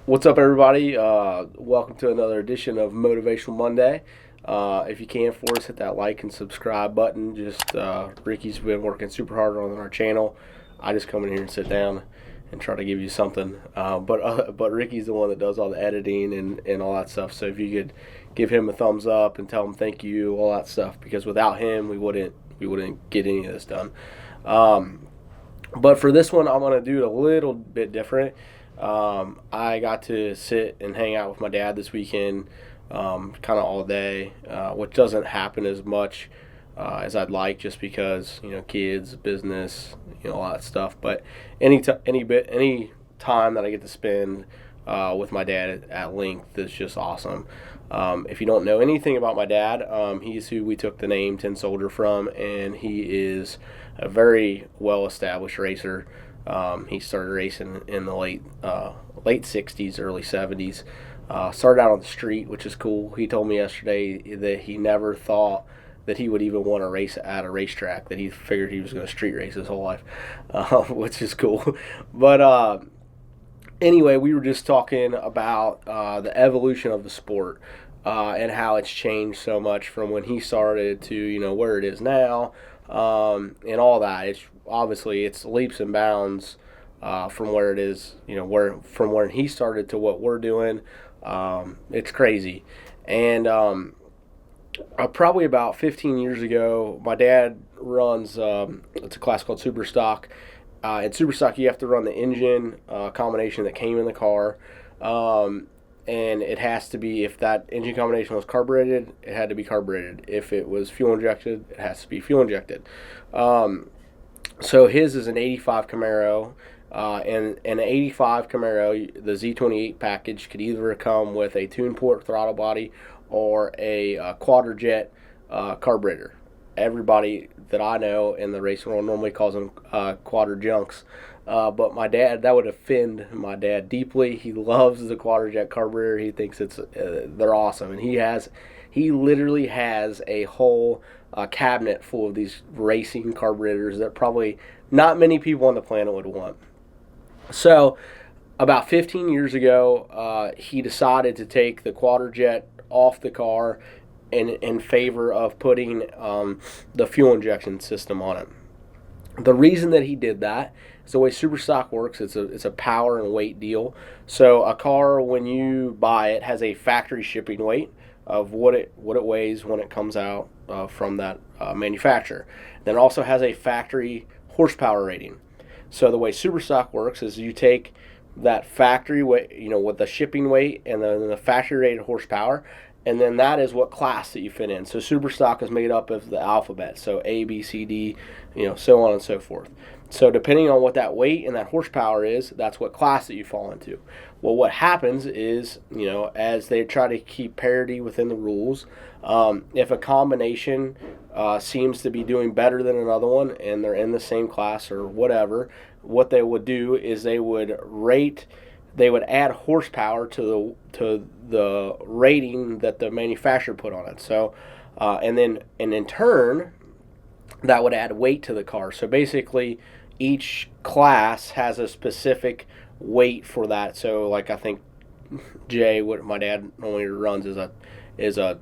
What's up, everybody? Welcome to another edition of Motivational Monday. If you can for us, hit that like and subscribe button. Ricky's been working super hard on our channel. I just come in here and sit down and try to give you something. But Ricky's the one that does all the editing and all that stuff. So if you could give him a thumbs up and tell him thank you, all that stuff, because without him, we wouldn't get any of this done. But for this one, I'm gonna do it a little bit different. I got to sit and hang out with my dad this weekend, kind of all day, which doesn't happen as much as I'd like, just because kids, business, all that stuff. But any time that I get to spend with my dad at length is just awesome. If you don't know anything about my dad, he's who we took the name Tin Soldier from, and he is a very well-established racer. He started racing in the late 60s, early 70s. Started out on the street, which is cool. He told me yesterday that he never thought that he would even want to race at a racetrack, that he figured he was going to street race his whole life, which is cool. But anyway, we were just talking about the evolution of the sport and how it's changed so much from when he started to where it is now, and all that. It's leaps and bounds from where it is, from where he started to what we're doing. It's crazy. And probably about 15 years ago, my dad runs it's a class called Super Stock. In Super Stock, you have to run the engine combination that came in the car. And it has to be, if that engine combination was carbureted, it had to be carbureted. If it was fuel injected, it has to be fuel injected. So his is an 85 Camaro, and an 85 Camaro, the Z28 package could either come with a tune port throttle body or a quadrajet carburetor. Everybody that I know in the racing world normally calls them quadrajunks. But my dad, that would offend my dad deeply. He loves the quadrajet carburetor. He thinks they're awesome, and he literally has a whole cabinet full of these racing carburetors that probably not many people on the planet would want. So about 15 years ago, he decided to take the quadrajet off the car in favor of putting the fuel injection system on it. The reason that he did that is the way Super Stock works. It's a power and weight deal. So a car, when you buy it, has a factory shipping weight of what it weighs when it comes out from that manufacturer. Then it also has a factory horsepower rating. So the way Super Stock works is you take that factory weight, with the shipping weight and then the factory rated horsepower, and then that is what class that you fit in. So Super Stock is made up of the alphabet, so A, B, C, D, so on and so forth. So depending on what that weight and that horsepower is, that's what class that you fall into. Well, what happens is, as they try to keep parity within the rules, if a combination seems to be doing better than another one and they're in the same class or whatever, what they would do is they would add horsepower to the rating that the manufacturer put on it. So, and in turn, that would add weight to the car. So basically, each class has a specific weight for that. So, like, I think Jay, what my dad normally runs, is a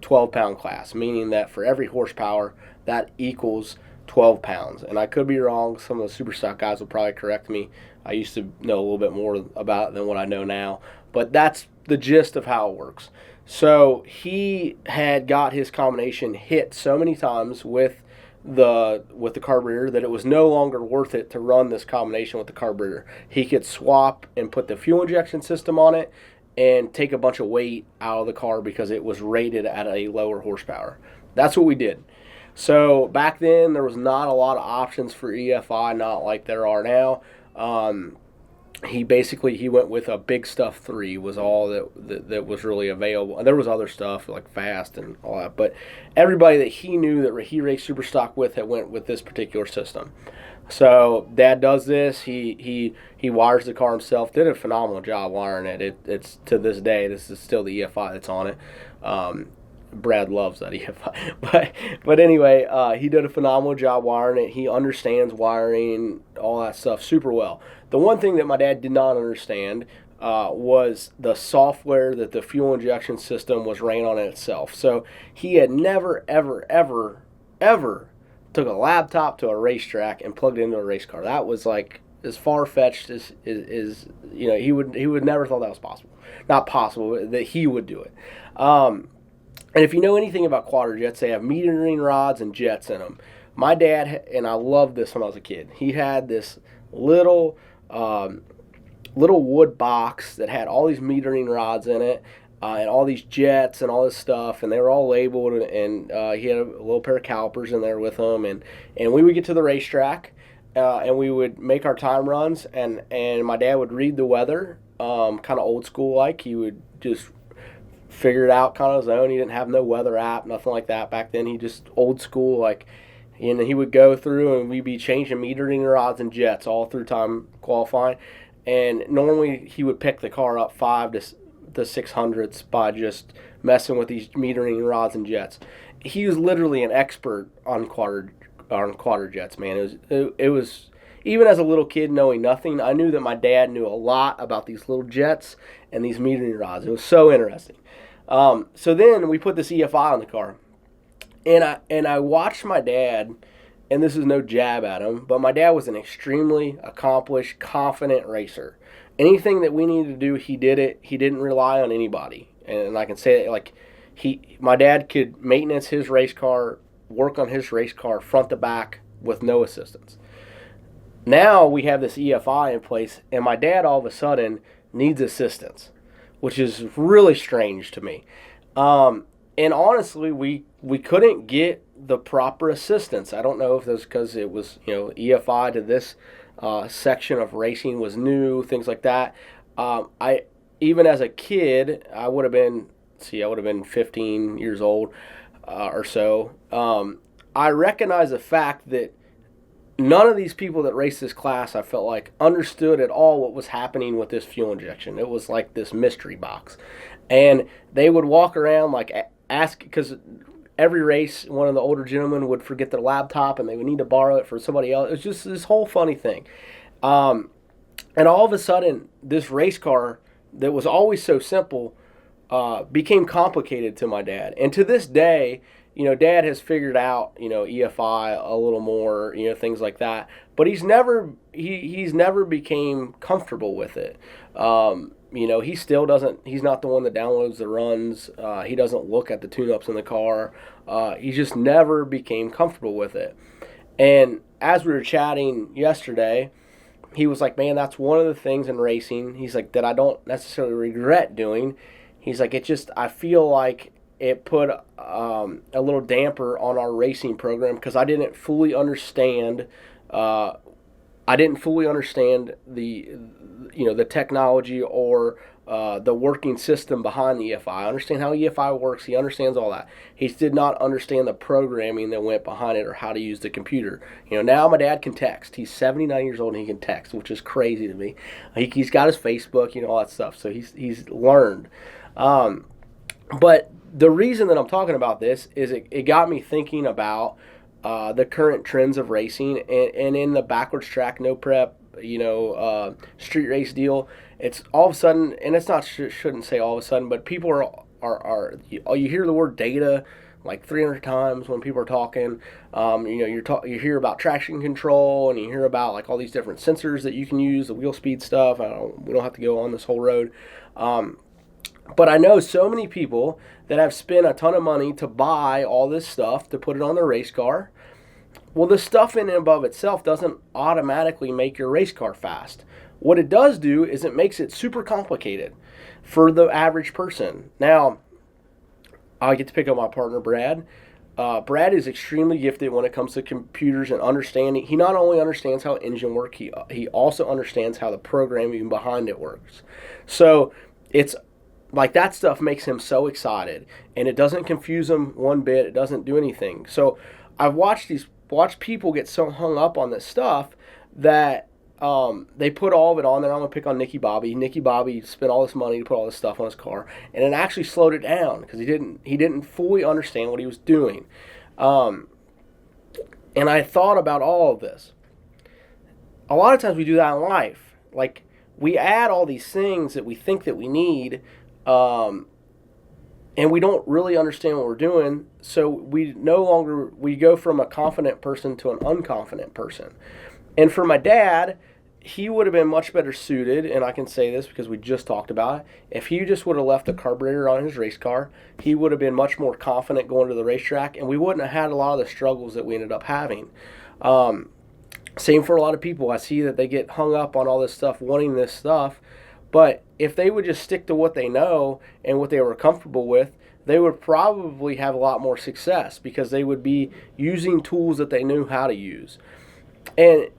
12-pound class, meaning that for every horsepower, that equals 12 pounds. And I could be wrong. Some of the Super Stock guys will probably correct me. I used to know a little bit more about it than what I know now. But that's the gist of how it works. So he had got his combination hit so many times with the carburetor that it was no longer worth it to run this combination with the carburetor. He could swap and put the fuel injection system on it and take a bunch of weight out of the car because it was rated at a lower horsepower. That's what we did. So back then there was not a lot of options for EFI, not like there are now. He went with a Big Stuff 3 was all that was really available. And there was other stuff like Fast and all that, but everybody that he knew that he raced Super Stock with had went with this particular system. So Dad does this. He wires the car himself. Did a phenomenal job wiring it. It's to this day, this is still the EFI that's on it. Brad loves that EFI. But anyway, he did a phenomenal job wiring it. He understands wiring, all that stuff super well. The one thing that my dad did not understand was the software that the fuel injection system was ran on itself. So he had never, ever, ever, ever took a laptop to a racetrack and plugged it into a race car. That was like as far fetched as he would never thought that was possible. Not possible, that he would do it. And if you know anything about quadrajets, jets, they have metering rods and jets in them. My dad, and I loved this when I was a kid, he had this little wood box that had all these metering rods in it, and all these jets and all this stuff, and they were all labeled, and he had a little pair of calipers in there with him, and we would get to the racetrack, and we would make our time runs, and my dad would read the weather, kind of old school like. He would just figure it out kind of his own. He didn't have no weather app, nothing like that back then. He just old school, like, and he would go through and we'd be changing metering rods and jets all through time qualifying. And normally he would pick the car up 5 to 600ths by just messing with these metering rods and jets. He was literally an expert on quadrajets, jets, man. It was even as a little kid knowing nothing, I knew that my dad knew a lot about these little jets and these metering rods. It was so interesting. So then we put this EFI on the car, and I watched my dad, and this is no jab at him, but my dad was an extremely accomplished, confident racer. Anything that we needed to do, he did it. He didn't rely on anybody, and I can say that, like, my dad could maintenance his race car, work on his race car front to back with no assistance. Now we have this EFI in place, and my dad all of a sudden needs assistance, which is really strange to me. And honestly, we couldn't get the proper assistance. I don't know if that's because it was, EFI to this section of racing was new, things like that. I even as a kid, I would have been 15 years old or so. I recognize the fact that none of these people that raced this class, I felt like, understood at all what was happening with this fuel injection. It was like this mystery box. And they would walk around, like, ask, because every race, one of the older gentlemen would forget their laptop and they would need to borrow it for somebody else. It was just this whole funny thing. And all of a sudden, this race car that was always so simple became complicated to my dad. And to this day, Dad has figured out, EFI a little more, things like that. But he's never became comfortable with it. He still doesn't. He's not the one that downloads the runs. He doesn't look at the tune-ups in the car. He just never became comfortable with it. And as we were chatting yesterday, he was like, "Man, that's one of the things in racing." He's like, that I don't necessarily regret doing. He's like, I feel like it put a little damper on our racing program because I didn't fully understand. The technology or the working system behind the EFI. I understand how EFI works. He understands all that. He did not understand the programming that went behind it or how to use the computer. Now my dad can text. He's 79 years old and he can text, which is crazy to me. He's got his Facebook, all that stuff. So he's learned. But the reason that I'm talking about this is it got me thinking about the current trends of racing and in the backwards track, no prep, street race deal. It's all of a sudden, and it's not, shouldn't say all of a sudden, but people are you hear the word data like 300 times when people are talking. You hear about traction control, and you hear about like all these different sensors that you can use, the wheel speed stuff. We don't have to go on this whole road. But I know so many people that have spent a ton of money to buy all this stuff to put it on their race car. Well, the stuff in and above itself doesn't automatically make your race car fast. What it does do is it makes it super complicated for the average person. Now, I get to pick up my partner, Brad. Brad is extremely gifted when it comes to computers and understanding. He not only understands how engine works, he also understands how the programming behind it works. So it's like that stuff makes him so excited, and it doesn't confuse him one bit. It doesn't do anything. So I've watched people get so hung up on this stuff that they put all of it on there. I'm going to pick on Nicky Bobby. Nicky Bobby spent all this money to put all this stuff on his car, and it actually slowed it down because he didn't fully understand what he was doing. And I thought about all of this. A lot of times we do that in life. Like, we add all these things that we think that we need, and we don't really understand what we're doing. So we go from a confident person to an unconfident person. And for my dad, he would have been much better suited, and I can say this because we just talked about it. If he just would have left the carburetor on his race car, he would have been much more confident going to the racetrack, and we wouldn't have had a lot of the struggles that we ended up having. Same for a lot of people. I see that they get hung up on all this stuff, wanting this stuff, but if they would just stick to what they know and what they were comfortable with, they would probably have a lot more success because they would be using tools that they knew how to use. And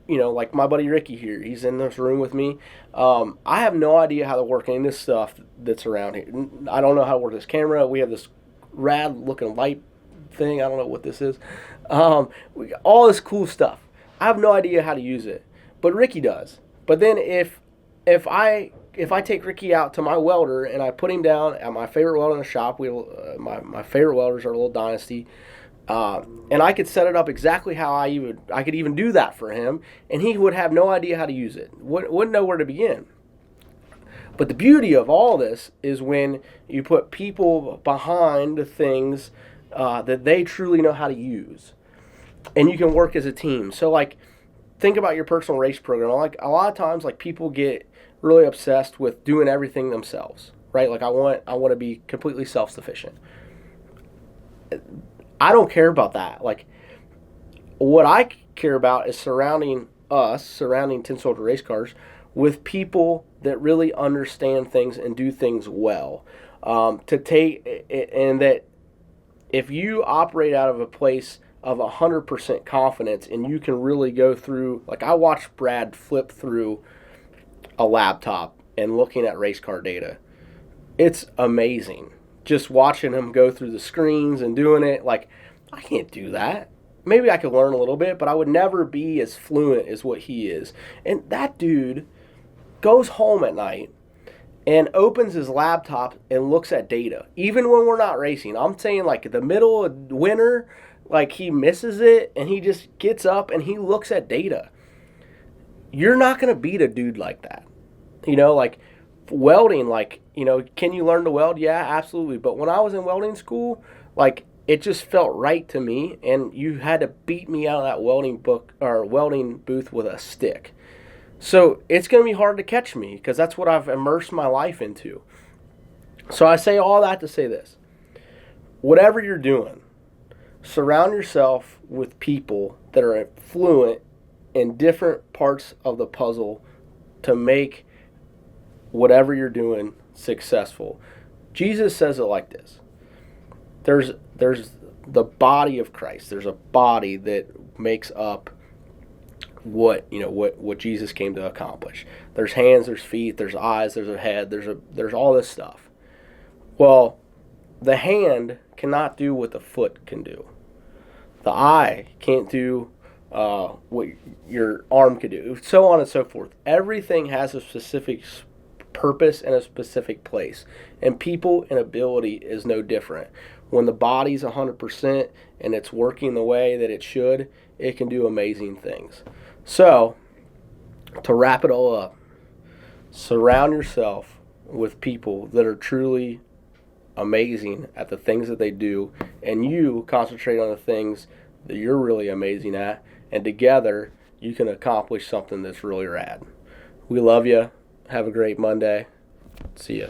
you know, like my buddy Ricky here, he's in this room with me. I have no idea how to work any of this stuff that's around here. I don't know how to work this camera. We have this rad-looking light thing. I don't know what this is. All this cool stuff. I have no idea how to use it, but Ricky does. But then if I take Ricky out to my welder and I put him down at my favorite welder in the shop, my favorite welders are a little Dynasty. And I could set it up exactly how I could even do that for him, and he would have no idea how to use it. Wouldn't know where to begin. But the beauty of all this is when you put people behind the things that they truly know how to use, and you can work as a team. So, like, think about your personal race program. Like, a lot of times, like, people get really obsessed with doing everything themselves, right? Like, I want to be completely self-sufficient. I don't care about that. Like, what I care about is surrounding 10 Soldier Race Cars, with people that really understand things and do things well. And that if you operate out of a place of 100% confidence and you can really go through, like I watched Brad flip through a laptop and looking at race car data. It's amazing. Just watching him go through the screens and doing it, like, I can't do that. Maybe I could learn a little bit, but I would never be as fluent as what he is. And that dude goes home at night and opens his laptop and looks at data, even when we're not racing. I'm saying, like, the middle of winter, like, he misses it and he just gets up and he looks at data. You're not going to beat a dude like that. You know, like, welding, like, you know, can you learn to weld? Yeah, absolutely. But when I was in welding school, like, it just felt right to me, and you had to beat me out of that welding booth with a stick. So it's going to be hard to catch me because that's what I've immersed my life into. So I say all that to say this. Whatever you're doing, surround yourself with people that are fluent in different parts of the puzzle to make whatever you're doing successful. Jesus says it like this. There's the body of Christ. There's a body that makes up what Jesus came to accomplish. There's hands, there's feet, there's eyes, there's a head, there's all this stuff. Well, the hand cannot do what the foot can do. The eye can't do what your arm could do, so on and so forth. Everything has a specific purpose and a specific place, and people and ability is no different. When the body's 100% and it's working the way that it should, it can do amazing things. So, to wrap it all up, surround yourself with people that are truly amazing at the things that they do, and you concentrate on the things that you're really amazing at, and together you can accomplish something that's really rad. We love you. Have a great Monday. See ya.